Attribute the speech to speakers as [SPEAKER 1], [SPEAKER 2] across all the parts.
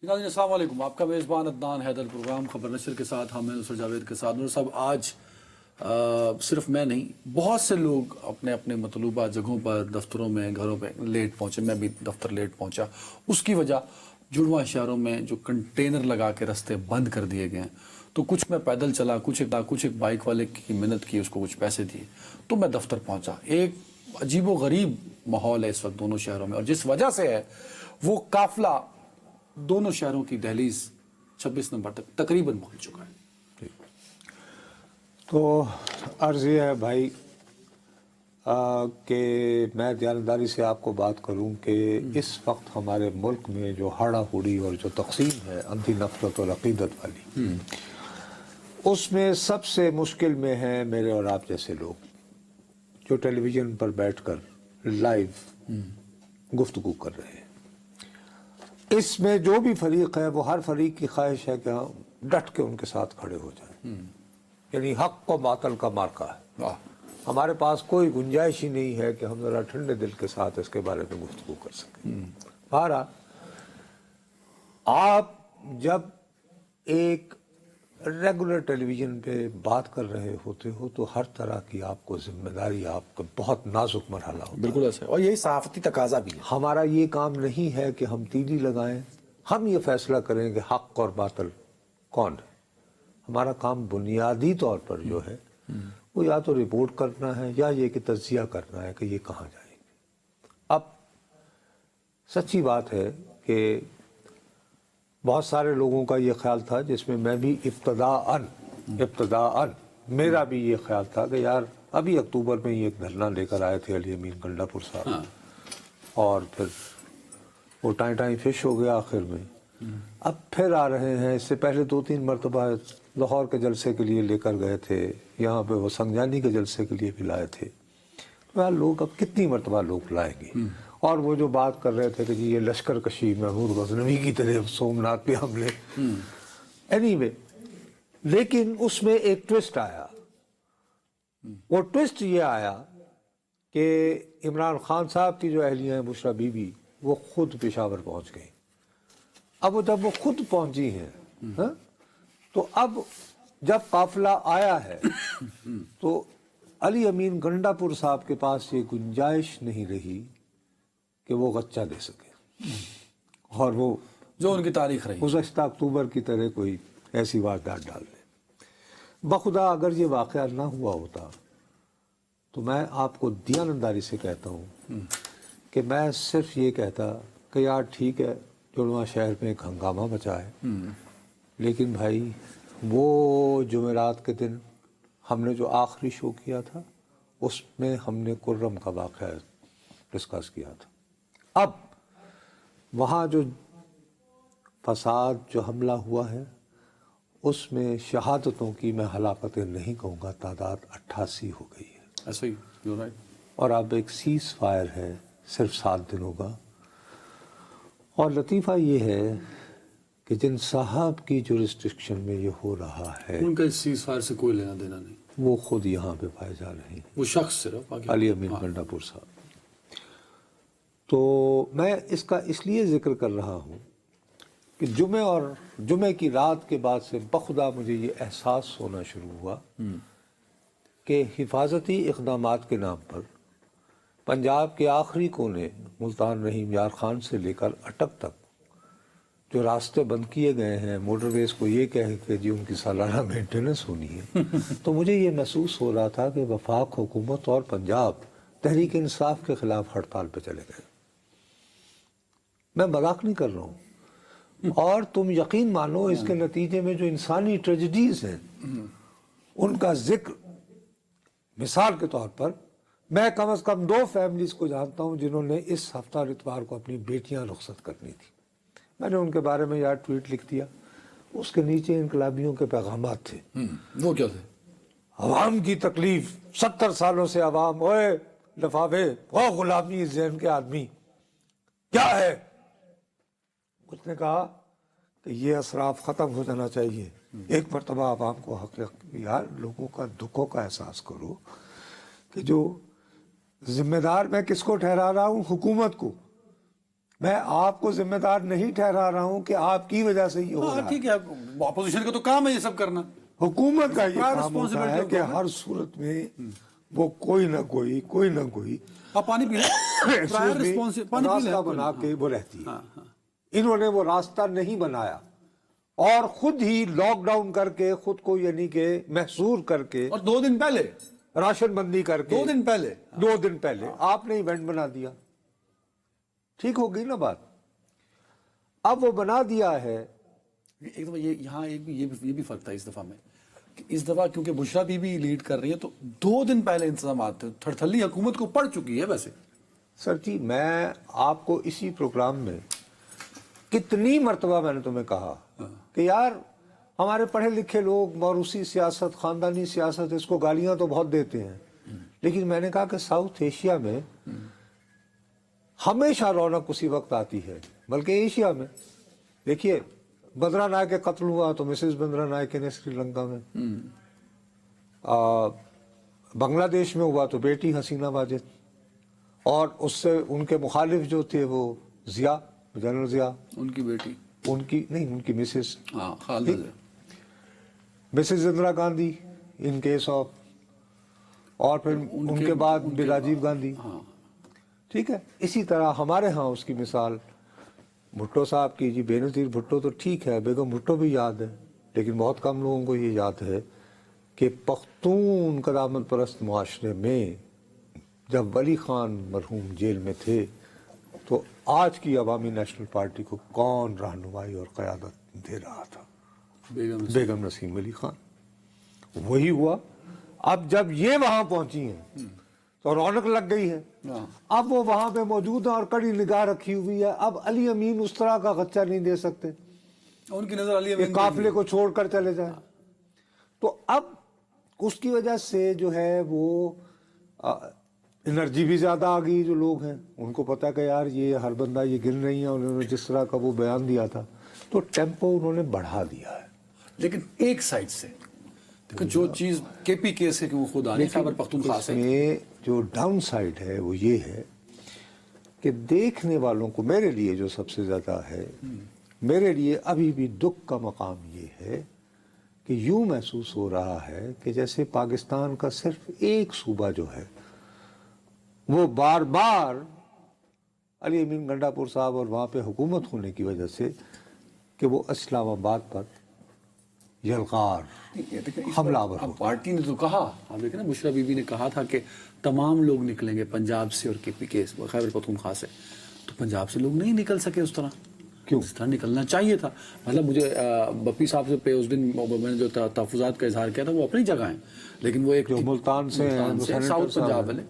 [SPEAKER 1] ناظرین السلام علیکم، آپ کا میزبان عدنان حیدر پروگرام خبر نشر کے ساتھ ہم ہیں نصر جاوید کے ساتھ۔ نور صاحب، آج صرف میں نہیں، بہت سے لوگ اپنے اپنے مطلوبہ جگہوں پر، دفتروں میں، گھروں پہ لیٹ پہنچے۔ میں بھی دفتر لیٹ پہنچا۔ اس کی وجہ جڑواں شہروں میں جو کنٹینر لگا کے رستے بند کر دیے گئے ہیں، تو کچھ میں پیدل چلا، کچھ ایک بائک والے کی منت کی، اس کو کچھ پیسے دیے تو میں دفتر پہنچا۔ ایک عجیب و غریب ماحول ہے اس وقت دونوں شہروں میں، اور جس وجہ سے ہے وہ قافلہ دونوں شہروں کی دہلیز 26 نمبر تک تقریباً پہنچ چکا ہے۔
[SPEAKER 2] تو عرض یہ ہے بھائی کہ میں دیانتداری سے آپ کو بات کروں کہ اس وقت ہمارے ملک میں جو ہاڑا ہوڑی اور جو تقسیم ہے انتی نفرت اور عقیدت والی، اس میں سب سے مشکل میں ہیں میرے اور آپ جیسے لوگ جو ٹیلی ویژن پر بیٹھ کر لائیو گفتگو کر رہے ہیں۔ اس میں جو بھی فریق ہے وہ ہر فریق کی خواہش ہے کہ ہم ڈٹ کے ان کے ساتھ کھڑے ہو جائیں، یعنی حق و باطل کا مارکا ہے۔ ہمارے پاس کوئی گنجائش ہی نہیں ہے کہ ہم ذرا ٹھنڈے دل کے ساتھ اس کے بارے میں گفتگو کر سکیں۔ بہرحال آپ جب ایک ریگولر ٹیلی ویژن پہ بات کر رہے ہوتے ہو تو ہر طرح کی آپ کو ذمہ داری، آپ کا بہت نازک مرحلہ ہوتا ہے۔
[SPEAKER 1] بالکل ایسا ہے، اور یہی صحافتی تقاضا بھی ہے۔
[SPEAKER 2] ہمارا یہ کام نہیں ہے کہ ہم تیلی لگائیں، ہم یہ فیصلہ کریں کہ حق اور باطل کون ہے۔ ہمارا کام بنیادی طور پر جو ہے وہ یا تو رپورٹ کرنا ہے یا یہ کہ تجزیہ کرنا ہے کہ یہ کہاں جائیں گے۔ اب سچی بات ہے کہ بہت سارے لوگوں کا یہ خیال تھا، جس میں میں بھی ابتداءً میرا بھی یہ خیال تھا کہ یار ابھی اکتوبر میں یہ ایک دھرنا لے کر آئے تھے علی امین گنڈا پور صاحب، اور پھر وہ ٹائیں فش ہو گیا آخر میں۔ اب پھر آ رہے ہیں، اس سے پہلے 2-3 مرتبہ لاہور کے جلسے کے لیے لے کر گئے تھے، یہاں پہ وہ سنگجانی کے جلسے کے لیے بھی لائے تھے۔ تو یار لوگ اب کتنی مرتبہ لوگ لائیں گے؟ اور وہ جو بات کر رہے تھے کہ جی یہ لشکر کشی محمود غزنوی کی طرح سومناتھ پہ حملے، اینی وے، لیکن اس میں ایک ٹوسٹ آیا۔ وہ ٹوسٹ یہ آیا کہ عمران خان صاحب کی جو اہلیہ ہیں بشریٰ بی بی، وہ خود پشاور پہنچ گئیں۔ اب جب وہ خود پہنچی ہیں تو اب جب قافلہ آیا ہے تو علی امین گنڈا پور صاحب کے پاس یہ گنجائش نہیں رہی کہ وہ غچہ دے سکے، اور وہ
[SPEAKER 1] جو ان کی تاریخ رہی
[SPEAKER 2] گزشتہ اکتوبر کی طرح کوئی ایسی واردات ڈال دے۔ بخدا اگر یہ واقعہ نہ ہوا ہوتا تو میں آپ کو دیانتداری سے کہتا ہوں کہ میں صرف یہ کہتا کہ یار ٹھیک ہے جڑواں شہر میں ایک ہنگامہ مچا ہے، لیکن بھائی وہ جمعرات کے دن ہم نے جو آخری شو کیا تھا اس میں ہم نے کرم کا واقعہ ڈسکس کیا تھا۔ اب وہاں جو فساد، جو حملہ ہوا ہے، اس میں شہادتوں کی میں ہلاکتیں نہیں کہوں گا، تعداد 88 ہو گئی ہے۔
[SPEAKER 1] ایسا ہی یو رائٹ۔
[SPEAKER 2] اور اب ایک سیز فائر ہے صرف 7 دنوں کا۔ اور لطیفہ یہ ہے کہ جن صاحب کی جورسڈکشن میں یہ ہو رہا ہے
[SPEAKER 1] ان کا اس سیز فائر سے کوئی لینا دینا نہیں،
[SPEAKER 2] وہ خود یہاں پہ پائے جا رہے ہیں،
[SPEAKER 1] وہ شخص صرف
[SPEAKER 2] علی امین گنڈا پور صاحب۔ تو میں اس کا اس لیے ذکر کر رہا ہوں کہ جمعے کی رات کے بعد سے بخدا مجھے یہ احساس ہونا شروع ہوا کہ حفاظتی اقدامات کے نام پر پنجاب کے آخری کونے ملتان رحیم یار خان سے لے کر اٹک تک جو راستے بند کیے گئے ہیں، موٹر ویز کو یہ کہہ کہ جی ان کی سالانہ مینٹیننس ہونی ہے، تو مجھے یہ محسوس ہو رہا تھا کہ وفاق حکومت اور پنجاب تحریک انصاف کے خلاف ہڑتال پہ چلے گئے۔ میں مذاق نہیں کر رہا ہوں، اور تم یقین مانو اس کے نتیجے میں جو انسانی ٹریجڈیز ہیں ان کا ذکر، مثال کے طور پر میں کم از کم 2 فیملیز کو جانتا ہوں جنہوں نے اس ہفتہ اتوار کو اپنی بیٹیاں رخصت کرنی تھی۔ میں نے ان کے بارے میں یار ٹویٹ لکھ دیا، اس کے نیچے انقلابیوں کے پیغامات تھے۔
[SPEAKER 1] وہ کیا تھے؟
[SPEAKER 2] عوام کی تکلیف، 70 سالوں سے عوام، اوے لفافے، وہ غلامی ذہن کے آدمی کیا ہے؟ اس نے کہا کہ یہ اسراف ختم ہو جانا چاہیے، ایک مرتبہ عوام کو حق یار لوگوں کا دکھوں کا احساس کرو کہ جو ذمہ دار میں کس کو ٹھہرا رہا ہوں؟ حکومت کو، میں آپ کو ذمہ دار نہیں ٹھہرا رہا ہوں کہ آپ کی وجہ سے یہ ہو رہا ہے.
[SPEAKER 1] ٹھیک ہے, اپوزیشن کا تو کام ہے یہ سب کرنا.
[SPEAKER 2] حکومت کا یہ کام ہوتا
[SPEAKER 1] responsibility
[SPEAKER 2] ہے کہ
[SPEAKER 1] ہوتا ہے.
[SPEAKER 2] ہر صورت میں وہ کوئی نہ کوئی
[SPEAKER 1] آپ پانی پی لیں,
[SPEAKER 2] راستہ بنا کے وہ رہتی ہے. انہوں نے وہ راستہ نہیں بنایا اور خود ہی لاک ڈاؤن کر کے خود کو یعنی کہ محصور کر کے,
[SPEAKER 1] اور 2 دن پہلے
[SPEAKER 2] راشن بندی کر کے
[SPEAKER 1] 2 دن پہلے
[SPEAKER 2] آپ نے ایونٹ بنا دیا. ٹھیک ہو گئی نا بات. اب وہ بنا دیا ہے.
[SPEAKER 1] ایک دفعہ یہاں یہ بھی فرق تھا اس دفعہ میں کہ اس دفعہ کیونکہ بشرا بی بھی لیڈ کر رہی ہے تو 2 دن پہلے انتظامات تھے. تھڑتھلی حکومت کو پڑ چکی ہے ویسے.
[SPEAKER 2] سر جی میں آپ کو اسی پروگرام میں کتنی مرتبہ میں نے تمہیں کہا کہ یار ہمارے پڑھے لکھے لوگ موروثی سیاست, خاندانی سیاست, اس کو گالیاں تو بہت دیتے ہیں, لیکن میں نے کہا کہ ساؤتھ ایشیا میں ہمیشہ رونق اسی وقت آتی ہے. بلکہ ایشیا میں دیکھیے, بندرا نائک کا قتل ہوا تو مسز بندرا نائک نے سری لنکا میں, بنگلہ دیش میں ہوا تو بیٹی حسینہ واجد, اور اس سے ان کے مخالف جو تھے وہ ضیاء, جنرل ضیاء,
[SPEAKER 1] ان کی بیٹی,
[SPEAKER 2] ان کی Mrs
[SPEAKER 1] Khalida,
[SPEAKER 2] Mrs Indira Gandhi in case of, اور پھر ان کے بعد راجیو گاندھی. ٹھیک ہے. اسی طرح ہمارے ہاں اس کی مثال بھٹو صاحب کی, جی بے نظیر بھٹو تو ٹھیک ہے, بیگم بھٹو بھی یاد ہے, لیکن بہت کم لوگوں کو یہ یاد ہے کہ پختون قدامت پرست معاشرے میں جب ولی خان مرحوم جیل میں تھے تو آج کی عوامی نیشنل پارٹی کو کون رہنمائی اور قیادت دے رہا تھا؟ بیگم نسیم علی خان. وہی ہوا. اب جب یہ وہاں پہنچی ہیں تو رونق لگ گئی ہے. اب وہ وہاں پہ موجود ہیں اور کڑی نگاہ رکھی ہوئی ہے. اب علی امین اس طرح کا خدشہ نہیں دے سکتے,
[SPEAKER 1] ان کی نظر علی امین
[SPEAKER 2] قافلے کو چھوڑ کر چلے جائیں. تو اب اس کی وجہ سے جو ہے وہ انرجی بھی زیادہ آ گئی. جو لوگ ہیں ان کو پتا کہ یار یہ ہر بندہ یہ گن رہی ہے, انہوں نے جس طرح کا وہ بیان دیا تھا تو ٹیمپو انہوں نے بڑھا دیا ہے.
[SPEAKER 1] لیکن ایک سائڈ سے جو چیز کے پی کے سے کہ وہ خود آنے خیبر پختونخوا سے,
[SPEAKER 2] میں جو ڈاؤن سائڈ ہے وہ یہ ہے کہ دیکھنے والوں کو, میرے لیے جو سب سے زیادہ ہے, میرے لیے ابھی بھی دکھ کا مقام یہ ہے کہ یوں محسوس ہو رہا ہے کہ جیسے پاکستان کا صرف ایک صوبہ جو ہے وہ بار بار علی امین گنڈا پور صاحب اور وہاں پہ حکومت ہونے کی وجہ سے کہ وہ اسلام آباد پر یلغار حملہ آور ہو.
[SPEAKER 1] پارٹی نے تو کہا, آپ دیکھیں نا بشرا بی بی نے کہا تھا کہ تمام لوگ نکلیں گے پنجاب سے اور کے پی کے خیبر پختونخوا سے, تو پنجاب سے لوگ نہیں نکل سکے اس طرح.
[SPEAKER 2] کیوں؟
[SPEAKER 1] اس طرح نکلنا چاہیے تھا. مطلب مجھے بپی صاحب سے پہ اس دن میں نے جو تحفظات کا اظہار کیا تھا وہ اپنی جگہ ہیں, لیکن وہ ایک
[SPEAKER 2] جو ملتان سے
[SPEAKER 1] ساؤتھ پنجاب والے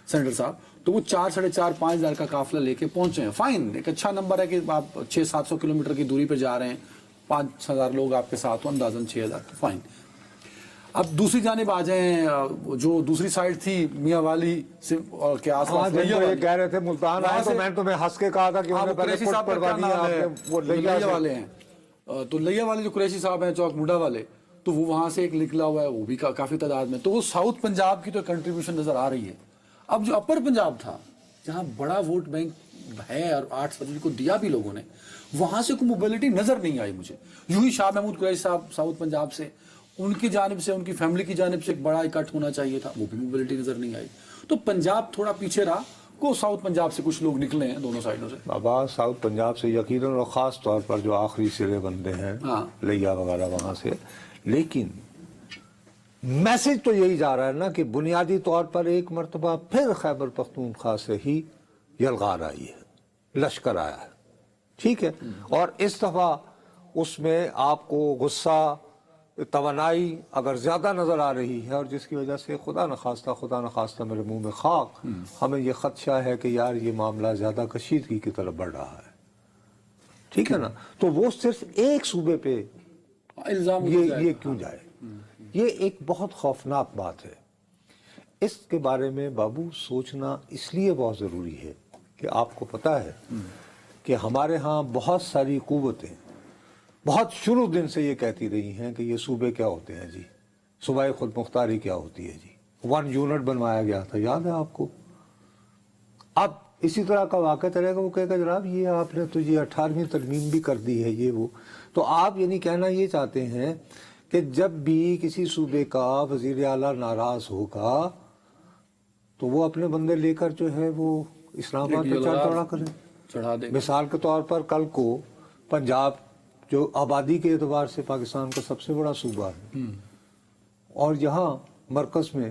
[SPEAKER 1] سینیٹر صاحب, تو وہ 4-4.5-5 ہزار کا قافلہ لے کے پہنچے ہیں. فائن, ایک اچھا نمبر ہے کہ آپ 600-700 کلومیٹر کی دوری پہ جا رہے ہیں, 5,000 لوگ آپ کے ساتھ ہو, اندازاً 6,000, تو فائن. اب دوسری جانب آ جائیں, جو دوسری سائڈ تھی میاں والی سے اور کے آس پاس
[SPEAKER 2] یہ کہہ رہے تھے ملتان آئے تو میں نے تمہیں ہنس کے کہا تھا کہ انہیں پہلے پٹ پروانی وہ
[SPEAKER 1] لیا والے ہیں, تو لیا والے جو قریشی صاحب ہیں چوک موڈا والے, تو وہ وہاں سے ایک نکلا ہوا ہے, وہ بھی کافی تعداد میں. تو وہ ساؤتھ پنجاب کی تو کنٹریبیوشن نظر آ رہی ہے. اب جو اپر پنجاب تھا جہاں بڑا ووٹ بینک ہے اور 8 فروری کو دیا بھی لوگوں نے, وہاں سے کوئی موبلٹی نظر نہیں آئی مجھے. یوں ہی شاہ محمود قریشی صاحب ساؤتھ پنجاب سے, ان کی جانب سے, ان کی فیملی کی جانب سے ایک بڑا اکٹھ ہونا چاہیے تھا, وہ بھی موبلٹی نظر نہیں آئی. تو پنجاب تھوڑا پیچھے رہا, کو ساؤتھ پنجاب سے کچھ لوگ نکلے ہیں دونوں سائڈوں سے.
[SPEAKER 2] بابا ساؤتھ پنجاب سے یقیناً, اور خاص طور پر جو آخری سرے بندے ہیں لیا وغیرہ وہاں سے. لیکن میسج تو یہی جا رہا ہے نا کہ بنیادی طور پر ایک مرتبہ پھر خیبر پختونخوا سے ہی یلغار آئی ہے, لشکر آیا ہے. ٹھیک ہے. اور اس دفعہ اس میں آپ کو غصہ, توانائی اگر زیادہ نظر آ رہی ہے, اور جس کی وجہ سے خدا نخواستہ میرے منہ میں خاک, ہمیں یہ خدشہ ہے کہ یار یہ معاملہ زیادہ کشیدگی کی طرف بڑھ رہا ہے. ٹھیک ہے نا. تو وہ صرف ایک صوبے پہ
[SPEAKER 1] الزام
[SPEAKER 2] یہ کیوں جائے, یہ ایک بہت خوفناک بات ہے. اس کے بارے میں بابو سوچنا اس لیے بہت ضروری ہے کہ آپ کو پتہ ہے کہ ہمارے ہاں بہت ساری قوتیں بہت شروع دن سے یہ کہتی رہی ہیں کہ یہ صوبے کیا ہوتے ہیں جی, صوبائی خود مختاری کیا ہوتی ہے جی. 1 یونٹ بنوایا گیا تھا, یاد ہے آپ کو. اب اسی طرح کا واقعہ رہے گا، وہ کہے گا جناب یہ آپ نے تو یہ 18ویں ترمیم بھی کر دی ہے یہ وہ. تو آپ یعنی کہنا یہ چاہتے ہیں کہ جب بھی کسی صوبے کا وزیر اعلیٰ ناراض ہوگا تو وہ اپنے بندے لے کر جو ہے وہ اسلام آباد پہ چڑھ دوڑا کریں.
[SPEAKER 1] چڑھا دے.
[SPEAKER 2] مثال کے طور پر کل کو پنجاب جو آبادی کے اعتبار سے پاکستان کا سب سے بڑا صوبہ ہے اور یہاں مرکز میں،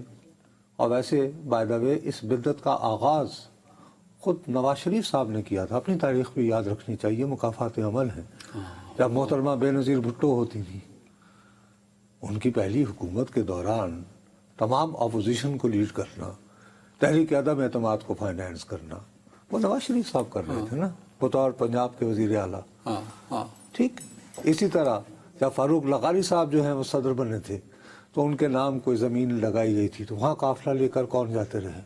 [SPEAKER 2] اور ویسے بائی دا وے اس بدعت کا آغاز خود نواز شریف صاحب نے کیا تھا، اپنی تاریخ بھی یاد رکھنی چاہیے، مکافات عمل ہے. جب محترمہ بے نظیر بھٹو ہوتی تھی، ان کی پہلی حکومت کے دوران تمام اپوزیشن کو لیڈ کرنا، تحریک عدم اعتماد کو فائنینس کرنا، وہ نواز شریف صاحب کر رہے تھے نا بطور پنجاب کے وزیر اعلیٰ. ٹھیک اسی طرح جب فاروق لغاری صاحب جو ہیں وہ صدر بنے تھے تو ان کے نام کوئی زمین لگائی گئی تھی تو وہاں قافلہ لے کر کون جاتے رہے؟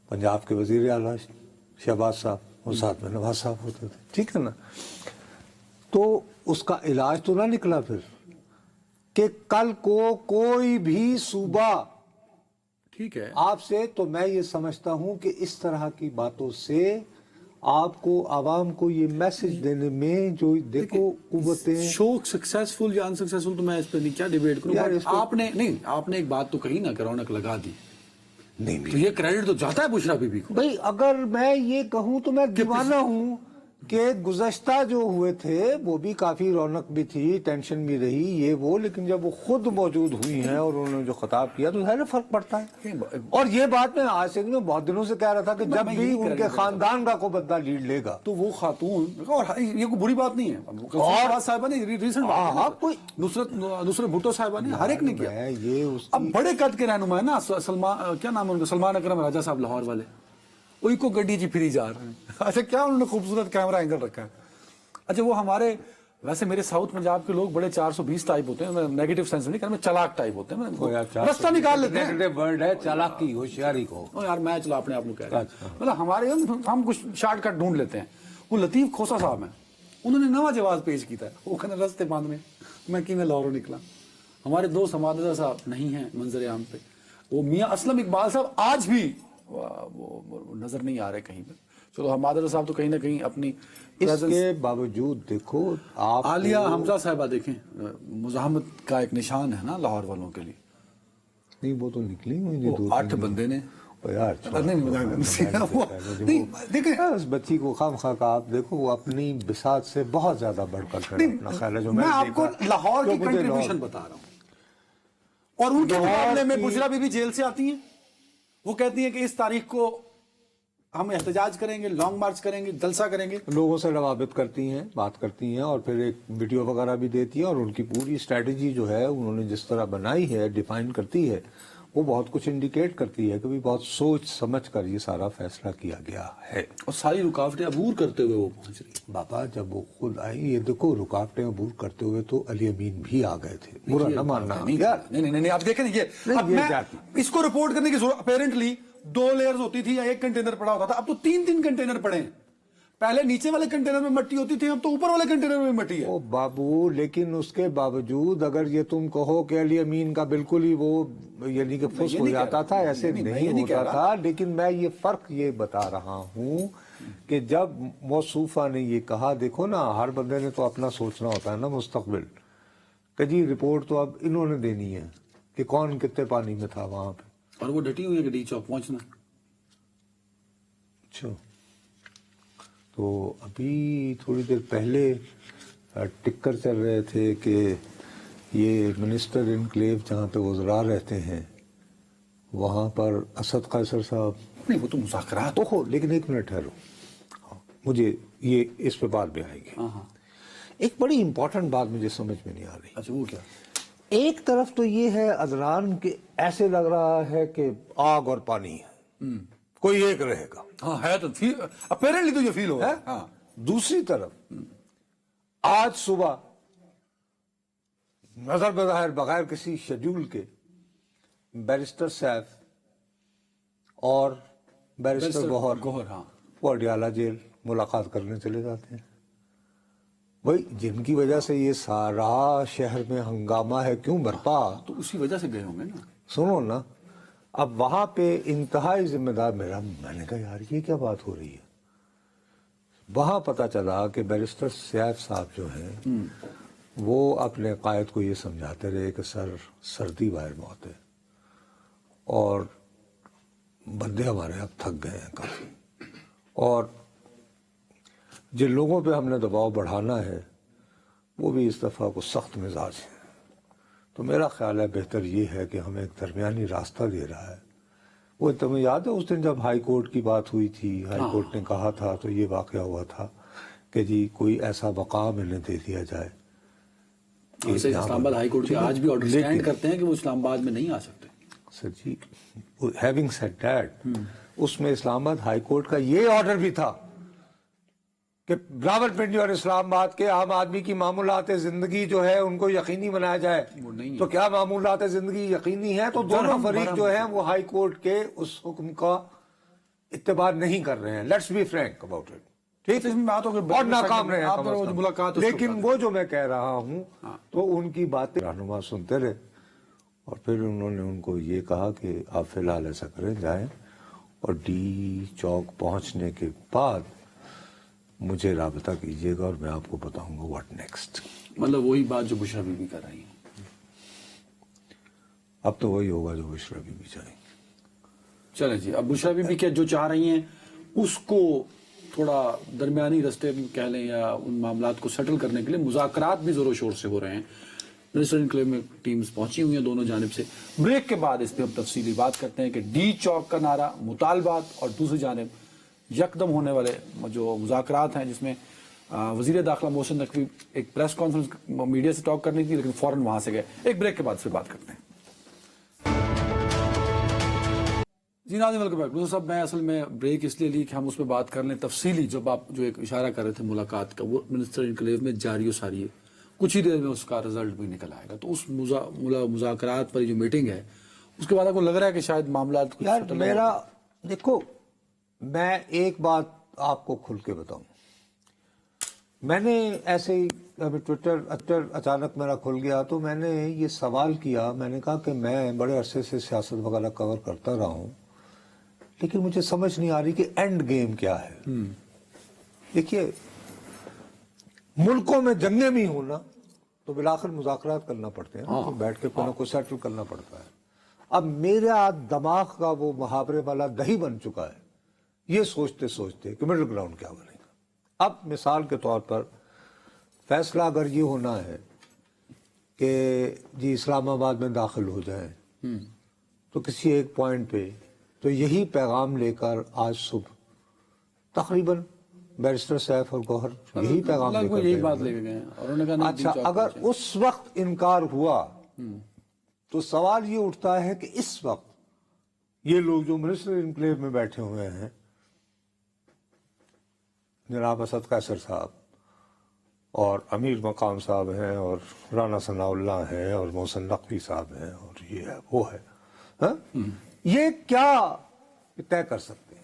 [SPEAKER 2] پنجاب کے وزیر اعلیٰ شہباز صاحب، اور ساتھ میں نواز صاحب ہوتے تھے. ٹھیک ہے نا. تو اس کا علاج تو نہ نکلا پھر کہ کل کو کوئی بھی صوبہ
[SPEAKER 1] ٹھیک ہے
[SPEAKER 2] آپ سے، تو میں یہ سمجھتا ہوں کہ اس طرح کی باتوں سے آپ کو عوام کو یہ میسج دینے میں جو دیکھو قوتیں
[SPEAKER 1] شوق سکسیسفل یا انسکسیسفل تو میں اس پہ نہیں کیا ڈیبیٹ کروں. آپ نے نہیں، آپ نے ایک بات تو کہی نا کہ رونق لگا دی،
[SPEAKER 2] نہیں
[SPEAKER 1] تو یہ کریڈٹ تو جاتا ہے بشرا بی بی کو.
[SPEAKER 2] بھائی اگر میں یہ کہوں تو میں دیوانہ ہوں کہ گزشتہ جو ہوئے تھے وہ بھی کافی رونق بھی تھی، ٹینشن بھی رہی یہ وہ، لیکن جب وہ خود موجود ہوئی ہیں اور انہوں نے جو خطاب کیا تو ظاہر فرق پڑتا ہے. اور یہ بات میں آج سے میں بہت دنوں سے کہہ رہا تھا کہ جب بھی ان کے خاندان کا کوئی بندہ لیڈ لے گا
[SPEAKER 1] تو وہ خاتون، اور یہ کوئی بری بات نہیں ہے، اور صاحبہ نے ریسنٹ نصرت بھٹو صاحبہ نے ہر ایک نے کیا.
[SPEAKER 2] یہ
[SPEAKER 1] اب بڑے قد کے رہنما ہے نا، کیا نام ہے ان کا، سلمان اکرم راجہ صاحب لاہور والے، وہی کو گڈی جی پھری جا رہے ہیں. اچھا کیا انہوں نے خوبصورت کیمرہ اینگل رکھا ہے. اچھا وہ ہمارے ویسے میرے ساؤتھ پنجاب کے لوگ بڑے 420 ٹائپ ہوتے ہیں، نیگیٹو سینس میں نہیں کہہ رہا، میں چلاک ٹائپ ہوتے ہیں، رستہ نکال لیتے ہیں.
[SPEAKER 2] ورڈ ہے چالاکی، ہوشیاری کو.
[SPEAKER 1] یار میں چلا اپنے آپ کو کہہ رہا ہوں، مطلب ہمارے ہم کچھ شارٹ کٹ ڈھونڈ لیتے ہیں. وہ لطیف کھوسا صاحب ہیں، انہوں نے نواں جواز پیش کیتا ہے، وہ کہنا رستے باندھنے میں کی میں لاہوروں نکلا. ہمارے دوست حمادہ صاحب نہیں ہیں منظر عام پہ، وہ میاں اسلم اقبال صاحب آج بھی وہ نظر نہیں آ رہے کہیں پہ. چلو حمادہ صاحب تو کہیں نہ کہیں اپنی
[SPEAKER 2] اس کے باوجود دیکھو آپ
[SPEAKER 1] عالیہ حمزہ صاحبہ دیکھیں، مزاحمت کا ایک نشان ہے نا لاہور والوں کے لیے.
[SPEAKER 2] نہیں وہ تو نکلی ہوئی
[SPEAKER 1] 8 بندے نے
[SPEAKER 2] دیکھیں اس بچی کو خام خواہ کا آپ دیکھو، وہ اپنی بساط سے بہت زیادہ بڑھ کر اپنا خیال ہے. جو
[SPEAKER 1] میں آپ کو لاہور کی کنٹریبیوشن بتا رہا ہوں، اور ان کے مقابلے میں بشرا بی بی جیل سے آتی ہیں، وہ کہتی ہیں کہ اس تاریخ کو ہم احتجاج کریں گے، لانگ مارچ کریں گے، جلسہ کریں گے،
[SPEAKER 2] لوگوں سے روابط کرتی ہیں، بات کرتی ہیں، اور پھر ایک ویڈیو وغیرہ بھی دیتی ہیں، اور ان کی پوری اسٹریٹجی جو ہے انہوں نے جس طرح بنائی ہے، ڈیفائن کرتی ہے، وہ بہت کچھ انڈیکیٹ کرتی ہے کہ بھی بہت سوچ سمجھ کر یہ سارا فیصلہ کیا گیا ہے.
[SPEAKER 1] اور ساری رکاوٹیں عبور کرتے ہوئے وہ پہنچ رہی.
[SPEAKER 2] بابا جب وہ خود آئی، یہ دیکھو رکاوٹیں عبور کرتے ہوئے تو علی امین بھی آ گئے تھے. برا نہ ماننا یار.
[SPEAKER 1] نہیں آپ دیکھیں یہ اس کو رپورٹ کرنے کی ضرورت، اپیرنٹلی 2 لیئرز ہوتی تھی یا 1 کنٹینر پڑا ہوتا تھا، اب تو 3 کنٹینر پڑے ہیں. پہلے نیچے والے کنٹینر میں مٹی ہوتی تھی، اب تو اوپر والے کنٹینر میں مٹی ہے.
[SPEAKER 2] او بابو، لیکن اس کے باوجود اگر یہ تم کہو کہ علی امین کا بالکل ہی وہ یعنی کہ فس ہو جاتا تھا، ایسے نہیں ہوتا تھا. لیکن میں یہ فرق یہ بتا رہا ہوں کہ جب موصوفہ نے یہ کہا، دیکھو نا ہر بندے نے تو اپنا سوچنا ہوتا ہے نا مستقبل کہ جی رپورٹ تو اب انہوں نے دینی ہے کہ کون کتنے پانی میں تھا وہاں پہ،
[SPEAKER 1] اور وہ ڈٹی ہوئی ہے کہ ڈی چوک پہنچنا.
[SPEAKER 2] اچھا تو ابھی تھوڑی دیر پہلے ٹکر چل رہے تھے کہ یہ منسٹر انکلیو جہاں پہ وزراء رہتے ہیں وہاں پر اسد قیصر صاحب،
[SPEAKER 1] نہیں وہ تو مذاکرات
[SPEAKER 2] تو ہو، لیکن ایک منٹ ٹھہرو، مجھے یہ اس پہ بات بھی آئے گی. ایک بڑی امپورٹنٹ بات مجھے سمجھ میں نہیں آ رہی.
[SPEAKER 1] اچھا وہ کیا؟
[SPEAKER 2] ایک طرف تو یہ ہے ادران کہ ایسے لگ رہا ہے کہ آگ اور پانی ہے، کوئی ایک رہے گا.
[SPEAKER 1] ہاں ہے تو اپیرنٹلی تو یہ فیل ہو
[SPEAKER 2] ہے. دوسری طرف آج صبح نظر بظاہر بغیر کسی شیڈول کے بیرسٹر سیف اور بیرسٹر گوہر وہ اڈیالہ جیل ملاقات کرنے چلے جاتے ہیں. بھائی جن کی وجہ سے یہ سارا شہر میں ہنگامہ ہے کیوں برپا،
[SPEAKER 1] تو اسی وجہ سے گئے ہوں گے نا.
[SPEAKER 2] سنو نا، اب وہاں پہ انتہائی ذمہ دار میں نے کہا یار یہ کیا بات ہو رہی ہے. وہاں پتہ چلا کہ بیرسٹر سیف صاحب جو ہیں وہ اپنے قائد کو یہ سمجھاتے رہے کہ سردی باہر بہت ہے اور بندے ہمارے اب تھک گئے ہیں کافی، اور جن لوگوں پہ ہم نے دباؤ بڑھانا ہے وہ بھی اس دفعہ کو سخت مزاج ہیں. تو میرا خیال ہے بہتر یہ ہے کہ ہمیں ایک درمیانی راستہ دے رہا ہے. وہ تمہیں یاد ہے اس دن جب ہائی کورٹ کی بات ہوئی تھی، ہائی کورٹ نے کہا تھا تو یہ واقعہ ہوا تھا کہ جی کوئی ایسا مقام انہیں دے دیا جائے.
[SPEAKER 1] ویسے اسلام آباد ہائی کورٹ کے آج بھی آرڈر اسٹینڈ کرتے ہیں کہ وہ اسلام آباد میں نہیں آ سکتے.
[SPEAKER 2] سر جی ہیونگ سیڈ دیٹ، اس میں اسلام آباد ہائی کورٹ کا یہ آرڈر بھی تھا کہ راولپنڈی اور اسلام آباد کے عام آدمی کی معمولات زندگی جو ہے ان کو یقینی بنایا جائے. تو کیا معمولات زندگی یقینی ہے؟ تو دونوں فریق جو ہیں وہ ہائی کورٹ کے اس حکم کا اتباع نہیں کر رہے ہیں. Let's be frank about it. ٹھیک، اور ناکام رہے ہیں. لیکن وہ جو میں کہہ رہا ہوں تو ان کی باتیں رہنما سنتے رہے اور پھر انہوں نے ان کو یہ کہا کہ آپ فی الحال ایسا کریں، جائیں اور ڈی چوک پہنچنے کے بعد مجھے رابطہ کیجیے گا اور میں آپ کو بتاؤں گا واٹ نیکسٹ.
[SPEAKER 1] مطلب وہی بات جو بشرا بی بی کر رہی ہیں.
[SPEAKER 2] اب تو وہی ہوگا جو بشرا بی بی چاہیں.
[SPEAKER 1] چلیں جی، اب بشرا بی بی کیا جو چاہ رہی ہیں اس کو تھوڑا درمیانی رستے بھی کہہ لیں یا ان معاملات کو سیٹل کرنے کے لیے مذاکرات بھی زور و شور سے ہو رہے ہیں. منسٹر انکلیو میں ٹیمز پہنچی ہوئی ہیں دونوں جانب سے. بریک کے بعد اس پہ ہم تفصیلی بات کرتے ہیں کہ ڈی چوک کا نعرہ، مطالبات، اور دوسری جانب یکدم ہونے والے جو مذاکرات ہیں جس میں وزیر داخلہ محسن نقوی ایک پریس کانفرنس میڈیا سے ٹاک کرنی تھی لیکن فوراً وہاں سے گئے. ایک بریک کے بعد پھر بات کرتے ہیں. جی ناظرین ویلکم بیک. صاحب میں اصل میں بریک اس لیے لی کہ ہم اس پہ بات کر لیں تفصیلی. جب آپ جو ایک اشارہ کر رہے تھے ملاقات کا، وہ منسٹر انکلیو میں جاری و ساری ہے، کچھ ہی دیر میں اس کا رزلٹ بھی نکل آئے گا. تو اس مذاکرات پر جو میٹنگ ہے اس کے بعد آپ کو لگ رہا ہے کہ شاید معاملات
[SPEAKER 2] یار میرا دیکھو، میں ایک بات آپ کو کھل کے بتاؤں. میں نے ایسے ہی ٹویٹر اچانک میرا کھل گیا تو میں نے یہ سوال کیا. میں نے کہا کہ میں بڑے عرصے سے سیاست وغیرہ کور کرتا رہا ہوں لیکن مجھے سمجھ نہیں آ رہی کہ اینڈ گیم کیا ہے. دیکھیے، ملکوں میں جنگیں بھی ہوں نا تو بالآخر مذاکرات کرنا پڑتے ہیں، تو بیٹھ کے کوئی نہ کوئی سیٹل کرنا پڑتا ہے. اب میرا دماغ کا وہ محاورے والا دہی بن چکا ہے یہ سوچتے سوچتے کہ مڈل گراؤنڈ کیا بنے گا. اب مثال کے طور پر فیصلہ اگر یہ ہونا ہے کہ جی اسلام آباد میں داخل ہو جائیں تو کسی ایک پوائنٹ پہ تو یہی پیغام لے کر آج صبح تقریباً بیرسٹر سیف اور گوہر یہی پیغام لے کر گئے. اچھا، اگر اس وقت انکار ہوا تو سوال یہ اٹھتا ہے کہ اس وقت یہ لوگ جو منسٹر انکلیو میں بیٹھے ہوئے ہیں، جناب اسد قیصر صاحب اور امیر مقام صاحب ہیں اور رانا ثناء اللہ ہیں اور محسن نقوی صاحب ہیں اور یہ ہے وہ ہے، یہ کیا طے کر سکتے ہیں؟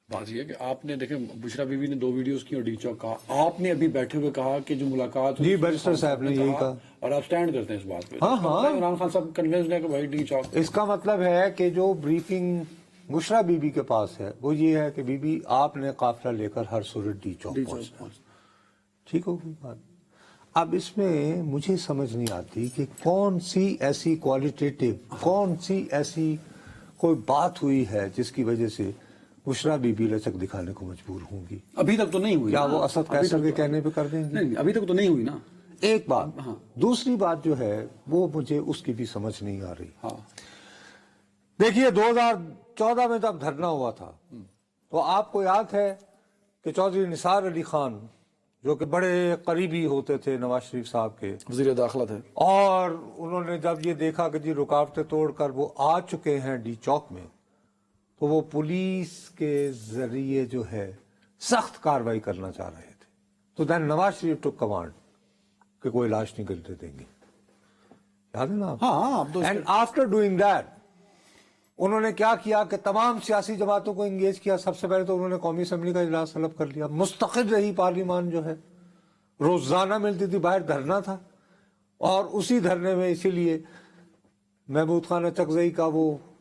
[SPEAKER 1] بات یہ ہے کہ آپ نے دیکھیں بشرا بی بی نے 2 ویڈیوز کی اور ڈی چوک کہا. آپ نے ابھی بیٹھے ہوئے کہا کہ جو ملاقات
[SPEAKER 2] جی بیرسٹر صاحب نے یہی کہا
[SPEAKER 1] اور آپ سٹینڈ کرتے ہیں اس بات پہ. عمران خان صاحب کنوینسڈ ہے کہ بھائی ڈی چوک.
[SPEAKER 2] اس کا مطلب ہے کہ جو بریفنگ بشرا بی بی کے پاس ہے وہ یہ ہے کہ بی بی آپ نے قافلہ لے کر ہر صورت ڈی چوک پہنچنا. ٹھیک ہوگی بات. اب اس میں مجھے سمجھ نہیں آتی کہ کون سی ایسی کوالٹیٹیو، کون سی ایسی کوئی بات ہوئی ہے جس کی وجہ سے بشرا بی بی لچک دکھانے کو مجبور ہوں گی.
[SPEAKER 1] ابھی تک تو نہیں ہوئی.
[SPEAKER 2] کیا وہ اسد قیصر کے کہنے پہ کر دیں گی؟
[SPEAKER 1] نہیں، ابھی تک تو نہیں ہوئی نا.
[SPEAKER 2] ایک بات. دوسری بات جو ہے وہ مجھے اس کی بھی سمجھ نہیں آ رہی. دیکھیے 2014 میں جب دھرنا ہوا تھا تو آپ کو یاد ہے کہ چودھری نثار علی خان جو کہ بڑے قریبی ہوتے تھے نواز شریف صاحب کے،
[SPEAKER 1] وزیر داخلہ تھے،
[SPEAKER 2] اور انہوں نے جب یہ دیکھا کہ جی رکاوٹیں توڑ کر وہ آ چکے ہیں ڈی چوک میں تو وہ پولیس کے ذریعے جو ہے سخت کاروائی کرنا چاہ رہے تھے. تو دین نواز شریف ٹو کمانڈ کہ کوئی لاش نہیں کرتے دیں گے. یاد ہے نا؟ اینڈ آفٹر ڈوئنگ دیٹ انہوں نے کیا کیا کہ تمام سیاسی جماعتوں کو انگیج کیا. سب سے پہلے تو انہوں نے قومی اسمبلی کا اجلاس طلب کر لیا. مستقل رہی پارلیمان جو ہے، روزانہ ملتی تھی، باہر دھرنا تھا اور اسی دھرنے میں اسی لیے محمود خان چکزئی کا وہ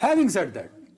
[SPEAKER 1] Having said that,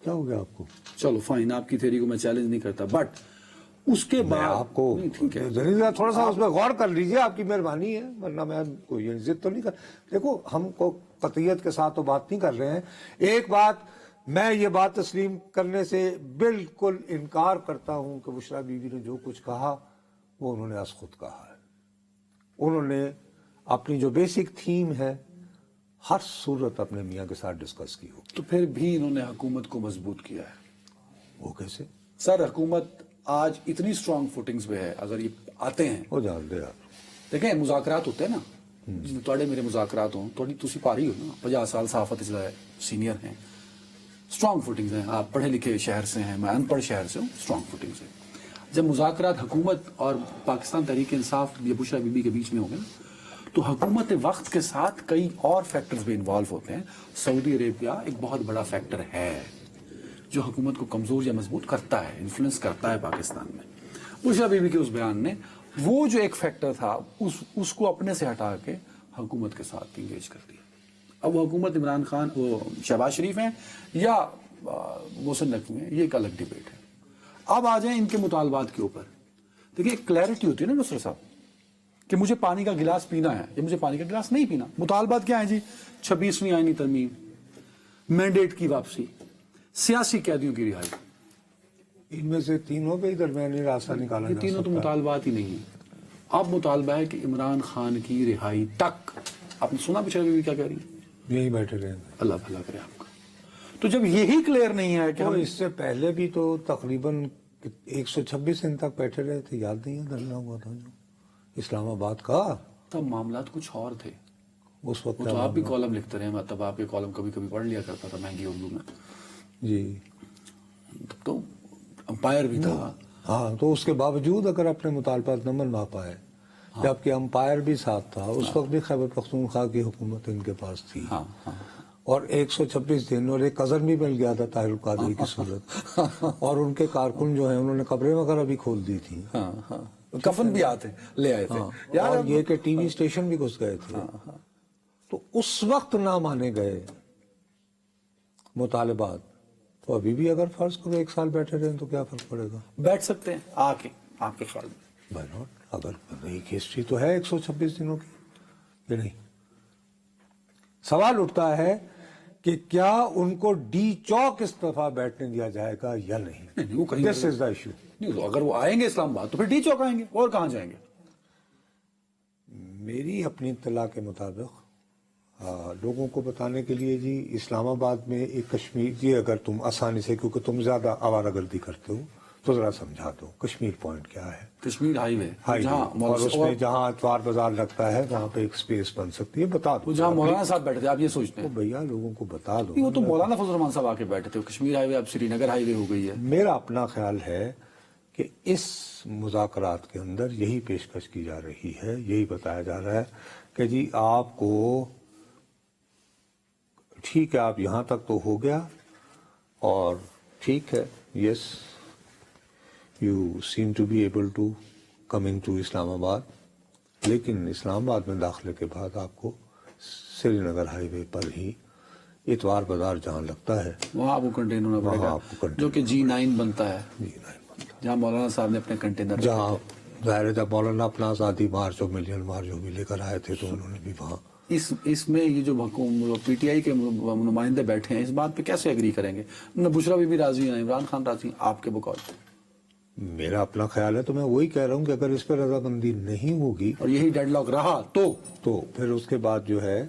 [SPEAKER 2] کیا ہو گیا آپ کو؟
[SPEAKER 1] چلو فائن، آپ کی تھیوری کو میں چیلنج نہیں کرتا، بٹ اس کے
[SPEAKER 2] میں
[SPEAKER 1] بعد
[SPEAKER 2] آپ کو
[SPEAKER 1] نہیں، ٹھیک ہے،
[SPEAKER 2] ذرا تھوڑا سا اس میں غور کر لیجئے، آپ کی مہربانی ہے، ورنہ میں کوئی ضد تو نہیں کر. دیکھو ہم کو قطعیت کے ساتھ تو بات نہیں کر رہے ہیں. ایک بات میں یہ بات تسلیم کرنے سے بالکل انکار کرتا ہوں کہ بشریٰ بی بی نے جو کچھ کہا وہ انہوں نے از خود کہا ہے. انہوں نے اپنی جو بیسک تھیم ہے ہر صورت اپنے میاں کے ساتھ ڈسکس کی ہو.
[SPEAKER 1] تو پھر بھی انہوں نے حکومت کو مضبوط کیا ہے.
[SPEAKER 2] وہ کیسے؟
[SPEAKER 1] سر حکومت آج اتنی اسٹرانگ فوٹنگز پہ ہے، اگر یہ آتے ہیں،
[SPEAKER 2] وہ جان دے آپ.
[SPEAKER 1] دیکھیں مذاکرات ہوتے ہیں نا، تھوڑے میرے مذاکرات ہوں، تھوڑی تسی پا رہی ہو نا، 50 سال صحافت سینئر ہیں، اسٹرانگ فوٹنگز ہیں، آپ پڑھے لکھے شہر سے ہیں، میں ان پڑھ شہر سے ہوں، اسٹرانگ فوٹنگز ہیں. جب مذاکرات حکومت اور پاکستان تحریک انصاف یا بشریٰ بی بی کے بیچ میں ہوں گے نا، تو حکومت وقت کے ساتھ کئی اور فیکٹرز بھی انوالو ہوتے ہیں. سعودی عربیہ ایک بہت بڑا فیکٹر ہے جو حکومت کو کمزور یا مضبوط کرتا ہے، انفلوئنس کرتا ہے پاکستان میں. بشریٰ بی بی کے اس بیان نے وہ جو ایک فیکٹر تھا اس کو اپنے سے ہٹا کے حکومت کے ساتھ انگیج کر دیا. اب وہ حکومت عمران خان، وہ شہباز شریف ہیں یا محسن نقوی ہیں، یہ ایک الگ ڈیبیٹ ہے. اب آ جائیں ان کے مطالبات کے اوپر. دیکھیے ایک کلیئرٹی ہوتی ہے نا نصر صاحب کہ مجھے پانی کا گلاس پینا ہے یا مجھے پانی کا گلاس نہیں پینا. مطالبات کیا ہیں جی؟ 26ویں آئینی ترمیم، مینڈیٹ کی واپسی، سیاسی قیدیوں کی رہائی.
[SPEAKER 2] ان میں سے تینوں پہ ہی درمیانی راستہ نکالا
[SPEAKER 1] یہ
[SPEAKER 2] جا
[SPEAKER 1] تینوں تو
[SPEAKER 2] سکتا ہے.
[SPEAKER 1] مطالبات ہی نہیں ہیں. اب مطالبہ ہے کہ عمران خان کی رہائی تک. آپ نے سنا بشریٰ بی بی کیا کہہ رہی ہیں؟
[SPEAKER 2] یہی بیٹھے رہیں گے.
[SPEAKER 1] اللہ بھلا کرے آپ کا. تو جب یہی کلیئر نہیں ہے کہ
[SPEAKER 2] تو
[SPEAKER 1] ہم
[SPEAKER 2] اس سے پہلے بھی تو تقریباً 126 دن تک بیٹھے رہے تھے، یاد نہیں ہے دھرنا ہوا تھا جو اسلام آباد کا؟
[SPEAKER 1] تب معاملات کچھ اور تھے.
[SPEAKER 2] اس وقت
[SPEAKER 1] وہ تو آپ بھی کالم لکھتے رہے، تب آپ کے کالم کبھی کبھی پڑھ لیا کرتا تھا مہنگی اردو میں.
[SPEAKER 2] جی
[SPEAKER 1] تب تو امپائر بھی تھا.
[SPEAKER 2] ہاں، تو اس کے باوجود اگر اپنے مطالبات نہ منوا پائے، جبکہ امپائر بھی ساتھ تھا، اس وقت بھی خیبر پختونخوا کی حکومت ان کے پاس تھی،
[SPEAKER 1] ہاں ہاں
[SPEAKER 2] اور 126 دن اور ایک قزم بھی مل گیا تھا طاہر القادری کی صورت، اور ان کے کارکن جو ہیں انہوں نے قبریں وغیرہ بھی کھول دی تھی.
[SPEAKER 1] ہاں ہاں، کفن بھی آتے لے آئے تھے یار.
[SPEAKER 2] اور یہ کہ ٹی وی اسٹیشن بھی گھس گئے تھے. تو اس وقت نہ مانے گئے مطالبات، تو ابھی بھی اگر فرض کرو 1 سال بیٹھے رہیں تو کیا فرق پڑے گا؟
[SPEAKER 1] بیٹھ سکتے ہیں آ کے آپ کے خیال میں.
[SPEAKER 2] By not? اگر ایک ہسٹری تو ہے 126 دنوں کی، کہ نہیں؟ سوال اٹھتا ہے کہ کیا ان کو ڈی چوک استعفیٰ بیٹھنے دیا جائے گا یا نہیں؟
[SPEAKER 1] وہ کہیں
[SPEAKER 2] دس از دا ایشو.
[SPEAKER 1] نہیں، تو اگر وہ آئیں گے اسلام آباد تو پھر ڈی چوک آئیں گے، اور کہاں جائیں گے؟
[SPEAKER 2] میری اپنی اطلاع کے مطابق لوگوں کو بتانے کے لیے جی، اسلام آباد میں ایک کشمیر، جی اگر تم آسانی سے، کیونکہ تم زیادہ آوارہ گردی کرتے ہو تو ذرا سمجھا دو کشمیر پوائنٹ کیا ہے.
[SPEAKER 1] کشمیر ہائی وے،
[SPEAKER 2] اور اس میں جہاں اتوار بازار لگتا ہے وہاں پہ ایک سپیس بن سکتی ہے، بتا دو.
[SPEAKER 1] جہاں مولانا صاحب بیٹھے تھے، آپ یہ سوچتے ہیں؟
[SPEAKER 2] بھیا لوگوں کو بتا دو.
[SPEAKER 1] وہ تو مولانا فضل الرحمان صاحب آ کے بیٹھے تھے. کشمیر ہائی وے اب سری نگر ہائی وے ہو گئی ہے.
[SPEAKER 2] میرا اپنا خیال ہے کہ اس مذاکرات کے اندر یہی پیشکش کی جا رہی ہے، یہی بتایا جا رہا ہے کہ جی آپ کو ٹھیک ہے، آپ یہاں تک تو ہو گیا، اور ٹھیک ہے، yes you seem to be able to coming to Islamabad, لیکن اسلام آباد میں داخلے کے بعد آپ کو سری نگر ہائی وے پر ہی اتوار بازار جہاں لگتا ہے
[SPEAKER 1] وہاں آپ کو کنٹینر ہونا پڑے گا، جو کہ G9 بنتا ہے، جہاں مولانا صاحب نے اپنے کنٹینر،
[SPEAKER 2] جہاں ظاہر جب مولانا اپنا آزادی مارچ اور ملین مارچ جو بھی لے کر آئے تھے تو انہوں نے بھی وہاں.
[SPEAKER 1] اس میں یہ جو پی ٹی آئی کے نمائندے بیٹھے ہیں اس بات پہ کیسے اگری کریں گے؟ نہ بشریٰ بی بی راضی ہیں، عمران خان راضی ہیں، آپ کے بقول.
[SPEAKER 2] میرا اپنا خیال ہے، تو میں وہی کہہ رہا ہوں کہ اگر اس پہ رضامندی نہیں ہوگی
[SPEAKER 1] اور یہی ڈیڈ لاک رہا
[SPEAKER 2] تو پھر اس کے بعد جو ہے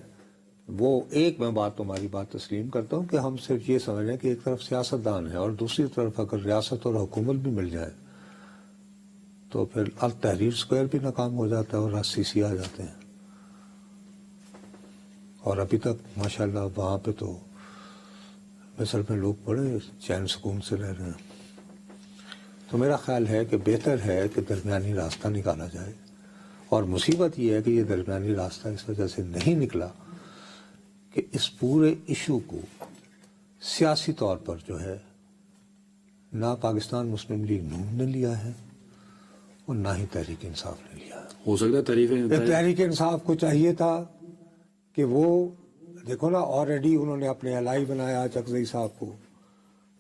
[SPEAKER 2] وہ ایک، میں تمہاری بات تسلیم کرتا ہوں کہ ہم صرف یہ سمجھ لیں کہ ایک طرف سیاستدان ہے اور دوسری طرف اگر ریاست اور حکومت بھی مل جائے تو پھر التحریر اسکوائر بھی ناکام ہو جاتا ہے اور RCC آ جاتے ہیں. اور ابھی تک ماشاءاللہ وہاں پہ تو مصر میں لوگ بڑے چین سکون سے رہ رہے ہیں. تو میرا خیال ہے کہ بہتر ہے کہ درمیانی راستہ نکالا جائے، اور مصیبت یہ ہے کہ یہ درمیانی راستہ اس وجہ سے نہیں نکلا کہ اس پورے ایشو کو سیاسی طور پر جو ہے نہ پاکستان مسلم لیگ نون نے لیا ہے اور نہ ہی تحریک انصاف نے لیا ہے.
[SPEAKER 1] ہو سکتا ہے
[SPEAKER 2] تحریک انصاف کو چاہیے تھا کہ وہ دیکھو نا، آلریڈی انہوں نے اپنے الائی بنایا چکزئی صاحب کو،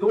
[SPEAKER 3] 2